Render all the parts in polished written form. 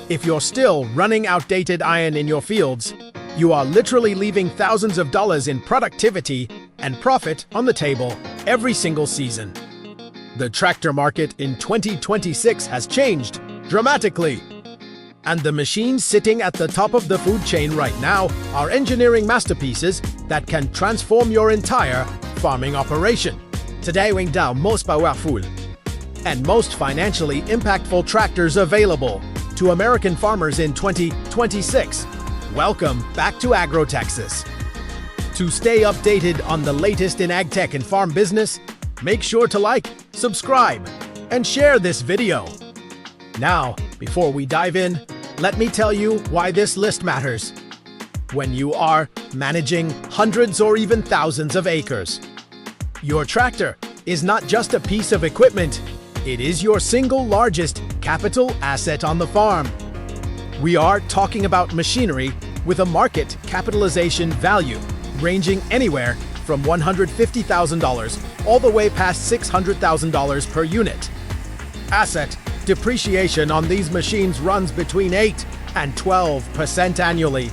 If you're still running outdated iron in your fields, you are literally leaving thousands of dollars in productivity and profit on the table every single season. The tractor market in 2026 has changed dramatically. And the machines sitting at the top of the food chain right now are engineering masterpieces that can transform your entire farming operation. Today, we have most powerful and most financially impactful tractors available to American farmers in 2026. Welcome back to Agro Texas. To stay updated on the latest in ag tech and farm business, make sure to like, subscribe, and share this video. Now, before we dive in, let me tell you why this list matters. When you are managing hundreds or even thousands of acres, your tractor is not just a piece of equipment, it is your single largest capital asset on the farm. We are talking about machinery with a market capitalization value ranging anywhere from $150,000 all the way past $600,000 per unit. Asset depreciation on these machines runs between 8 and 12% annually,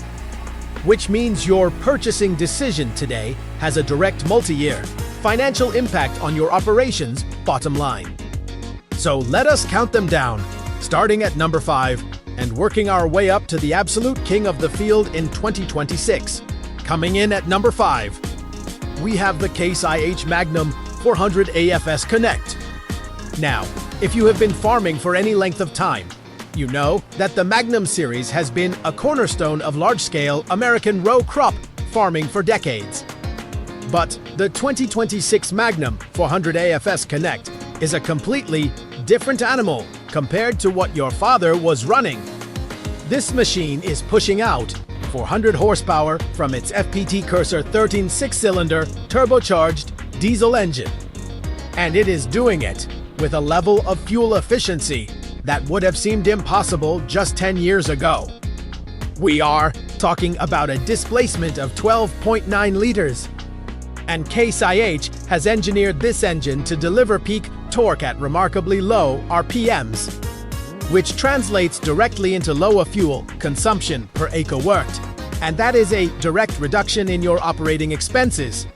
which means your purchasing decision today has a direct multi-year financial impact on your operations bottom line. So let us count them down, starting at number 5 and working our way up to the absolute king of the field in 2026. Coming in at number 5, we have the Case IH Magnum 400 AFS Connect. Now, if you have been farming for any length of time, you know that the Magnum series has been a cornerstone of large-scale American row crop farming for decades. But the 2026 Magnum 400 AFS Connect is a completely different animal compared to what your father was running. This machine is pushing out 400 horsepower from its FPT Cursor 13 6-cylinder turbocharged diesel engine. And it is doing it with a level of fuel efficiency that would have seemed impossible just 10 years ago. We are talking about a displacement of 12.9 liters. And Case IH has engineered this engine to deliver peak torque at remarkably low RPMs, which translates directly into lower fuel consumption per acre worked. And that is a direct reduction in your operating expenses.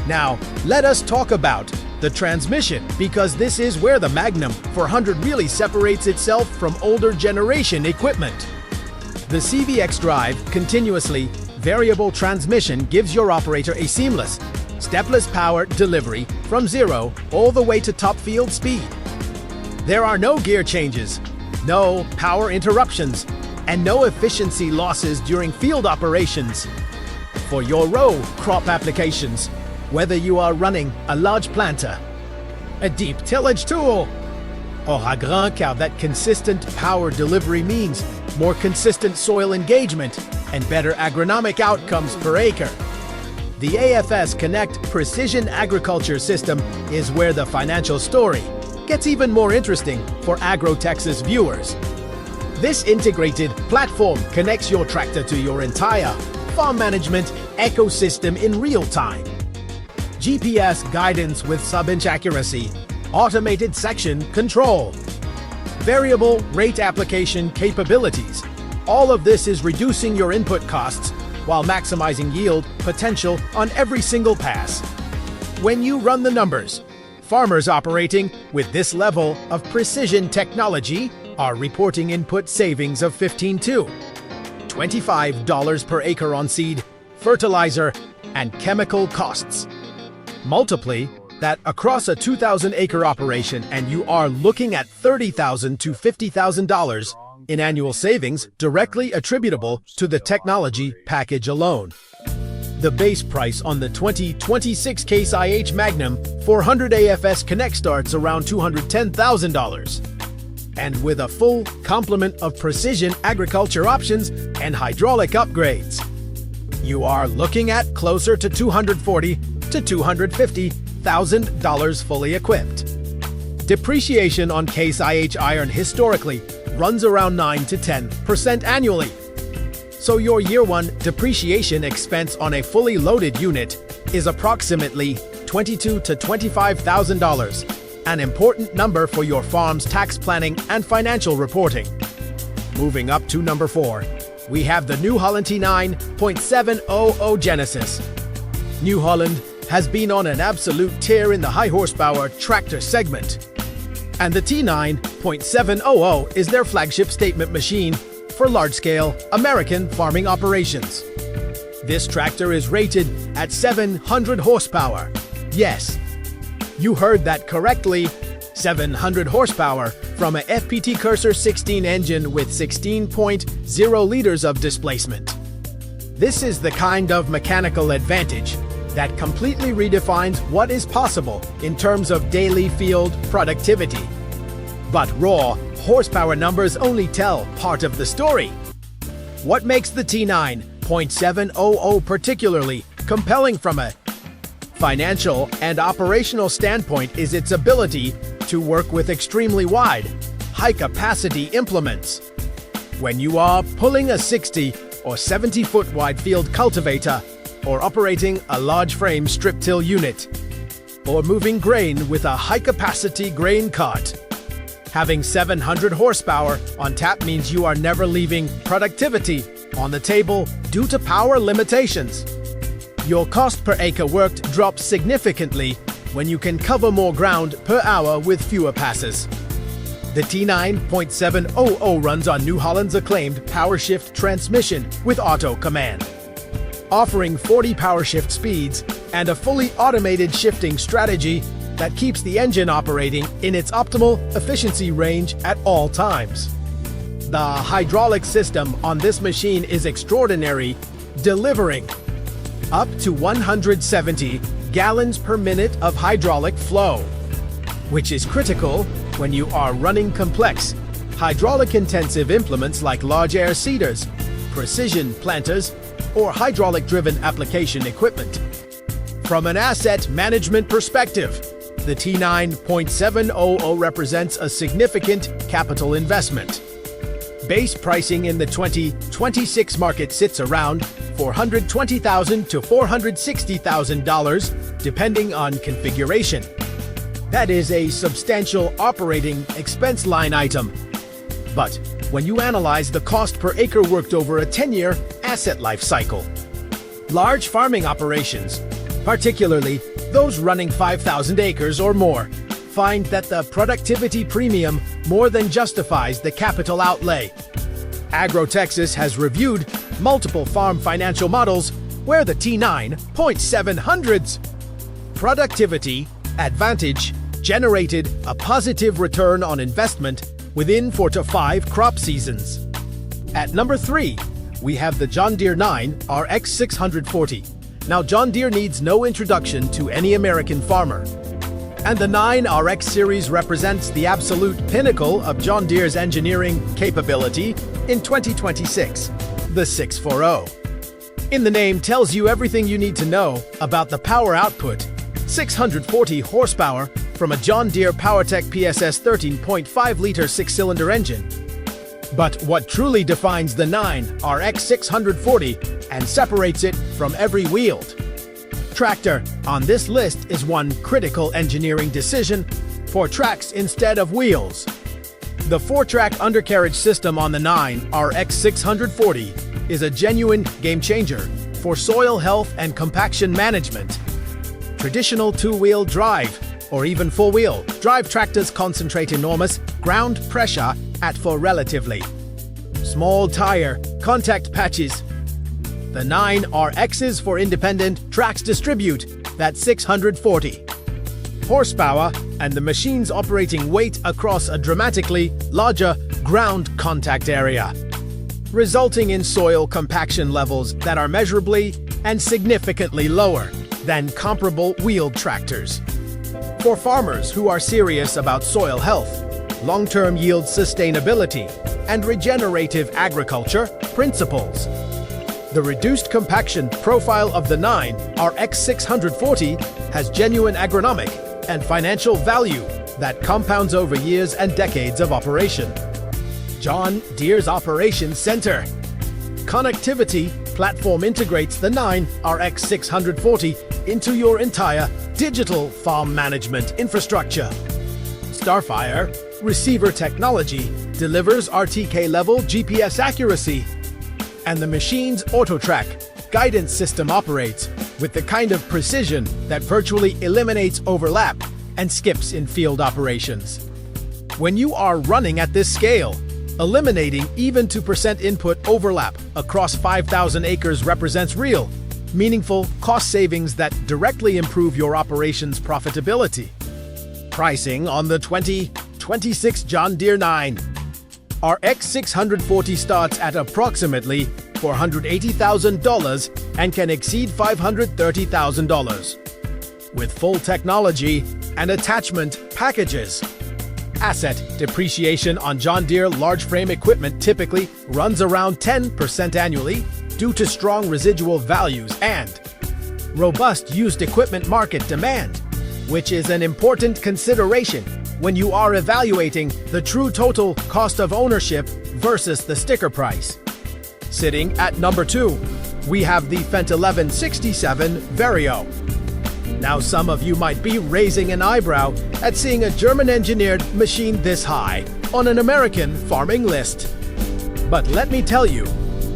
Now, let us talk about the transmission, because this is where the Magnum 400 really separates itself from older generation equipment. The CVX drive continuously variable transmission gives your operator a seamless, stepless power delivery from 0 all the way to top field speed. There are no gear changes, no power interruptions, and no efficiency losses during field operations. For your row crop applications, whether you are running a large planter, a deep tillage tool, or a grand car, that consistent power delivery means more consistent soil engagement and better agronomic outcomes per acre. The AFS Connect Precision Agriculture System is where the financial story gets even more interesting for Agro Texas viewers. This integrated platform connects your tractor to your entire farm management ecosystem in real time. GPS guidance with sub-inch accuracy, automated section control, variable rate application capabilities. All of this is reducing your input costs while maximizing yield potential on every single pass. When you run the numbers, farmers operating with this level of precision technology are reporting input savings of $15 to $25 per acre on seed, fertilizer, and chemical costs. Multiply that across a 2,000-acre operation and you are looking at $30,000 to $50,000 in annual savings directly attributable to the technology package alone. The base price on the 2026 Case IH Magnum 400 AFS Connect starts around $210,000. And with a full complement of precision agriculture options and hydraulic upgrades, you are looking at closer to $240,000 to $250,000 fully equipped. Depreciation on Case IH iron historically runs around 9 to 10% annually. So your year one depreciation expense on a fully loaded unit is approximately $22,000 to $25,000, an important number for your farm's tax planning and financial reporting. Moving up to number 4, we have the New Holland T9.700 Genesis. New Holland has been on an absolute tear in the high horsepower tractor segment, and the T9.700 is their flagship statement machine for large-scale American farming operations. This tractor is rated at 700 horsepower. Yes, you heard that correctly, 700 horsepower from a FPT Cursor 16 engine with 16.0 liters of displacement. This is the kind of mechanical advantage that completely redefines what is possible in terms of daily field productivity. But raw horsepower numbers only tell part of the story. What makes the T9.700 particularly compelling from a financial and operational standpoint is its ability to work with extremely wide, high-capacity implements. When you are pulling a 60 or 70-foot wide field cultivator, or operating a large-frame strip-till unit, or moving grain with a high-capacity grain cart, having 700 horsepower on tap means you are never leaving productivity on the table due to power limitations. Your cost per acre worked drops significantly when you can cover more ground per hour with fewer passes. The T9.700 runs on New Holland's acclaimed PowerShift transmission with auto command, offering 40 PowerShift speeds and a fully automated shifting strategy that keeps the engine operating in its optimal efficiency range at all times. The hydraulic system on this machine is extraordinary, delivering up to 170 gallons per minute of hydraulic flow, which is critical when you are running complex, hydraulic-intensive implements like large air seeders, precision planters, or hydraulic-driven application equipment. From an asset management perspective, the T9.700 represents a significant capital investment. Base pricing in the 2026 market sits around $420,000 to $460,000, depending on configuration. That is a substantial operating expense line item. But when you analyze the cost per acre worked over a 10-year asset life cycle, large farming operations, particularly those running 5,000 acres or more, find that the productivity premium more than justifies the capital outlay. Agro Texas has reviewed multiple farm financial models where the T9.700's productivity advantage generated a positive return on investment within 4 to 5 crop seasons. At number 3, we have the John Deere 9 RX 640. Now, John Deere needs no introduction to any American farmer, and the 9 RX series represents the absolute pinnacle of John Deere's engineering capability in 2026, the 640. In the name tells you everything you need to know about the power output, 640 horsepower from a John Deere PowerTech PSS 13.5-liter 6-cylinder engine. But what truly defines the 9 RX 640 and separates it from every wheeled tractor on this list is one critical engineering decision: for tracks instead of wheels. The 4-track undercarriage system on the 9 RX 640 is a genuine game-changer for soil health and compaction management. Traditional 2-wheel drive or even 4-wheel drive tractors concentrate enormous ground pressure at for relatively small tire contact patches. The 9 RXs for independent tracks distribute that 640 horsepower and the machine's operating weight across a dramatically larger ground contact area, resulting in soil compaction levels that are measurably and significantly lower than comparable wheeled tractors. For farmers who are serious about soil health, long-term yield sustainability, and regenerative agriculture principles, the reduced compaction profile of the 9 RX 640 has genuine agronomic and financial value that compounds over years and decades of operation. John Deere's Operations Center Connectivity platform integrates the 9 RX 640 into your entire digital farm management infrastructure. Starfire receiver technology delivers RTK-level GPS accuracy, and the machine's AutoTrack guidance system operates with the kind of precision that virtually eliminates overlap and skips in field operations. When you are running at this scale, eliminating even 2% input overlap across 5,000 acres represents real, meaningful cost savings that directly improve your operations profitability. Pricing on the 2026 John Deere 9 RX 640 starts at approximately $480,000 and can exceed $530,000. With full technology and attachment packages. Asset depreciation on John Deere large frame equipment typically runs around 10% annually due to strong residual values and robust used equipment market demand, which is an important consideration when you are evaluating the true total cost of ownership versus the sticker price. Sitting at number 2, we have the Fendt 1167 Vario. Now some of you might be raising an eyebrow at seeing a German-engineered machine this high on an American farming list. But let me tell you,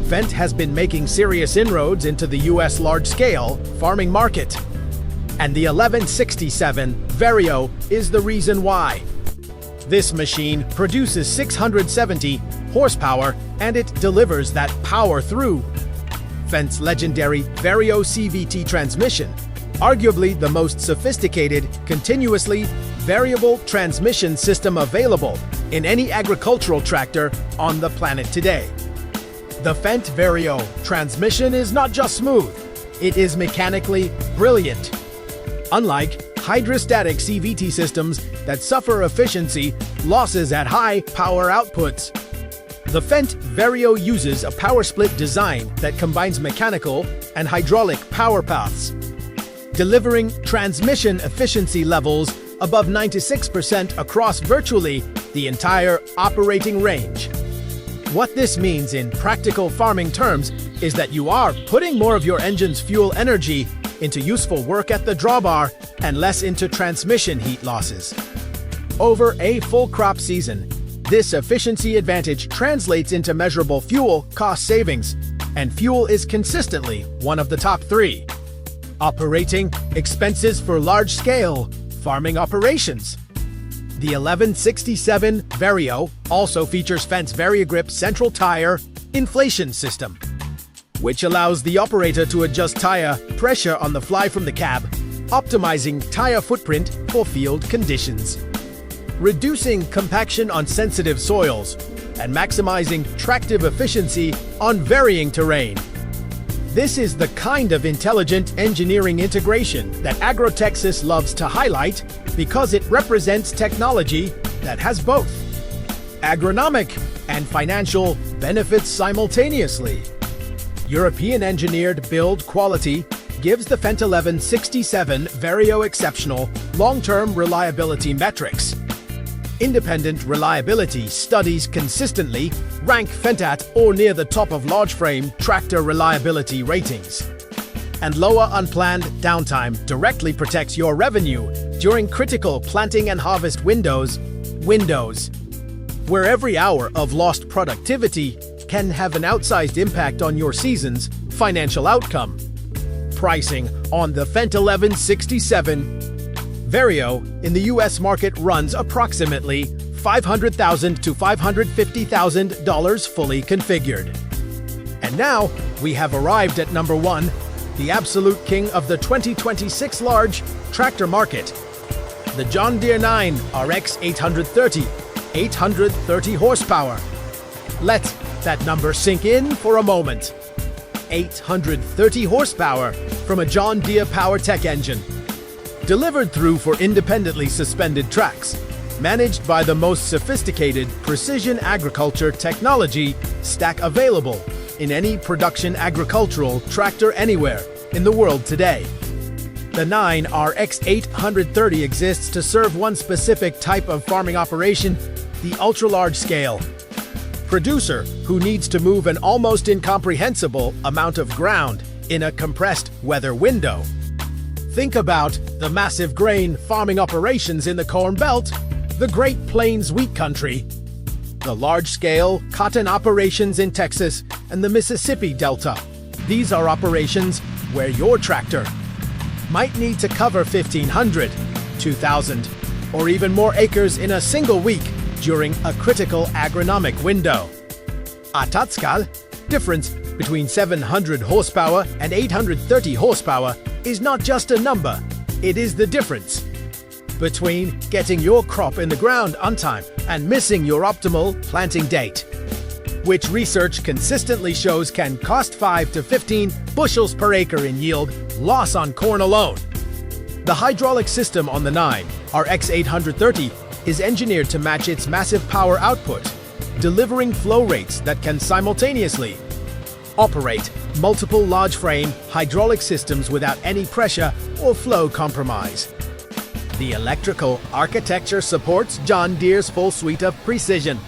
Fendt has been making serious inroads into the US large-scale farming market. And the 1167 Vario is the reason why. This machine produces 670 horsepower and it delivers that power through Fendt's legendary Vario CVT transmission, arguably the most sophisticated, continuously variable transmission system available in any agricultural tractor on the planet today. The Fendt Vario transmission is not just smooth, it is mechanically brilliant. Unlike hydrostatic CVT systems that suffer efficiency losses at high power outputs, the Fendt Vario uses a power split design that combines mechanical and hydraulic power paths, delivering transmission efficiency levels above 96% across virtually the entire operating range. What this means in practical farming terms is that you are putting more of your engine's fuel energy into useful work at the drawbar and less into transmission heat losses. Over a full crop season, this efficiency advantage translates into measurable fuel cost savings, and fuel is consistently one of the top 3 operating expenses for large-scale farming operations. The 1167 Vario also features Fendt's VarioGrip central tire inflation system, which allows the operator to adjust tire pressure on the fly from the cab, optimizing tire footprint for field conditions, reducing compaction on sensitive soils, and maximizing tractive efficiency on varying terrain. This is the kind of intelligent engineering integration that Agro Texas loves to highlight because it represents technology that has both agronomic and financial benefits simultaneously. European-engineered build quality gives the Fendt 1167 Vario exceptional long-term reliability metrics. Independent reliability studies consistently rank Fendt at or near the top of large frame tractor reliability ratings. And lower unplanned downtime directly protects your revenue during critical planting and harvest windows, where every hour of lost productivity can have an outsized impact on your season's financial outcome. Pricing on the Fendt 1167 Vario in the US market runs approximately $500,000 to $550,000 fully configured. And now we have arrived at number 1, the absolute king of the 2026 large tractor market, the John Deere 9 RX 830 horsepower. Let that number sink in for a moment. 830 horsepower from a John Deere PowerTech engine. Delivered through for independently suspended tracks, managed by the most sophisticated precision agriculture technology stack available in any production agricultural tractor anywhere in the world today. The 9 RX 830 exists to serve one specific type of farming operation, the ultra-large scale producer who needs to move an almost incomprehensible amount of ground in a compressed weather window. Think about the massive grain farming operations in the Corn Belt, the Great Plains wheat country, the large-scale cotton operations in Texas and the Mississippi Delta. These are operations where your tractor might need to cover 1,500, 2,000, or even more acres in a single week during a critical agronomic window. Atatzkal, difference between 700 horsepower and 830 horsepower, is not just a number, it is the difference between getting your crop in the ground on time and missing your optimal planting date, which research consistently shows can cost 5 to 15 bushels per acre in yield loss on corn alone. The hydraulic system on the 9 RX 830 is engineered to match its massive power output, delivering flow rates that can simultaneously operate multiple large-frame hydraulic systems without any pressure or flow compromise. The electrical architecture supports John Deere's full suite of precision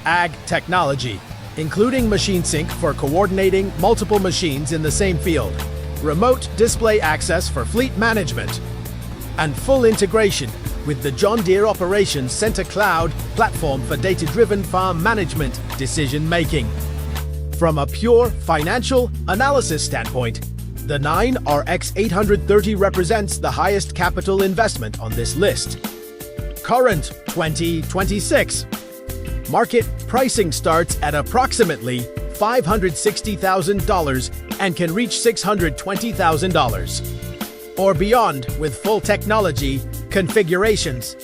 ag technology, including machine sync for coordinating multiple machines in the same field, remote display access for fleet management, and full integration with the John Deere Operations Center Cloud platform for data-driven farm management decision-making. From a pure financial analysis standpoint, the 9 RX 830 represents the highest capital investment on this list. Current 2026 market pricing starts at approximately $560,000 and can reach $620,000 or beyond with full technology configurations.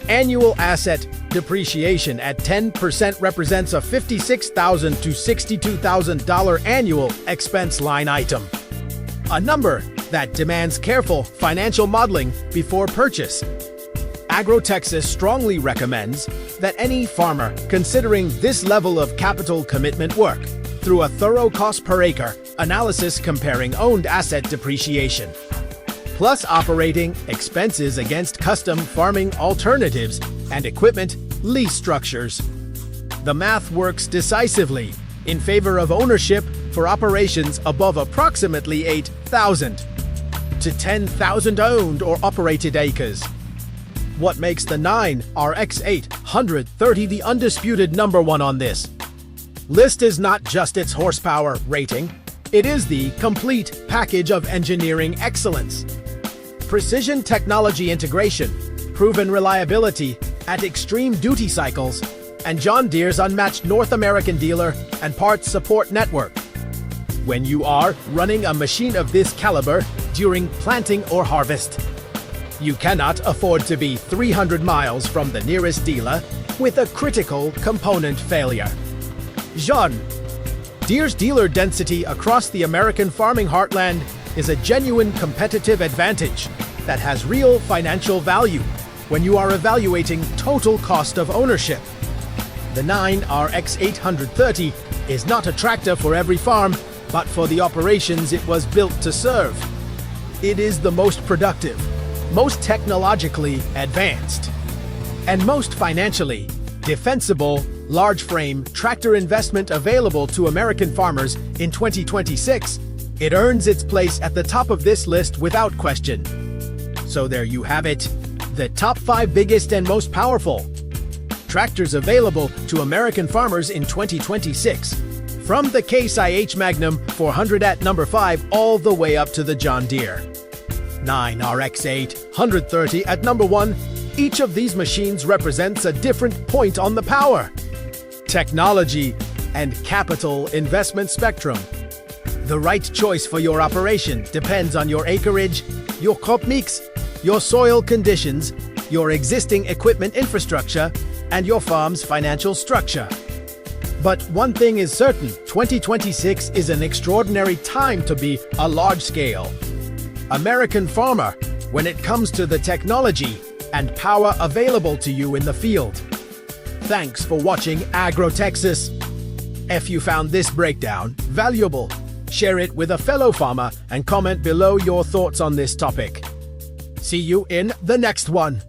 Annual asset depreciation at 10% represents a $56,000 to $62,000 annual expense line item, a number that demands careful financial modeling before purchase. Agro Texas strongly recommends that any farmer considering this level of capital commitment work through a thorough cost per acre analysis comparing owned asset depreciation, plus operating expenses against custom farming alternatives and equipment lease structures. The math works decisively in favor of ownership for operations above approximately 8,000 to 10,000 owned or operated acres. What makes the 9 RX 830 the undisputed number one on this list is not just its horsepower rating, it is the complete package of engineering excellence. Precision technology integration, proven reliability at extreme duty cycles, and John Deere's unmatched North American dealer and parts support network. When you are running a machine of this caliber during planting or harvest, you cannot afford to be 300 miles from the nearest dealer with a critical component failure. John Deere's dealer density across the American farming heartland is a genuine competitive advantage that has real financial value when you are evaluating total cost of ownership. The 9 RX 830 is not a tractor for every farm, but for the operations it was built to serve. It is the most productive, most technologically advanced, and most financially defensible large-frame tractor investment available to American farmers in 2026. It earns its place at the top of this list without question. So there you have it, the top 5 biggest and most powerful tractors available to American farmers in 2026. From the Case IH Magnum 400 at number 5 all the way up to the John Deere 9 RX 830 at number 1, each of these machines represents a different point on the power, technology, and capital investment spectrum. The right choice for your operation depends on your acreage, your crop mix, your soil conditions, your existing equipment infrastructure, and your farm's financial structure. But one thing is certain, 2026 is an extraordinary time to be a large-scale American farmer when it comes to the technology and power available to you in the field. Thanks for watching Agro Texas. If you found this breakdown valuable, share it with a fellow farmer and comment below your thoughts on this topic. See you in the next one.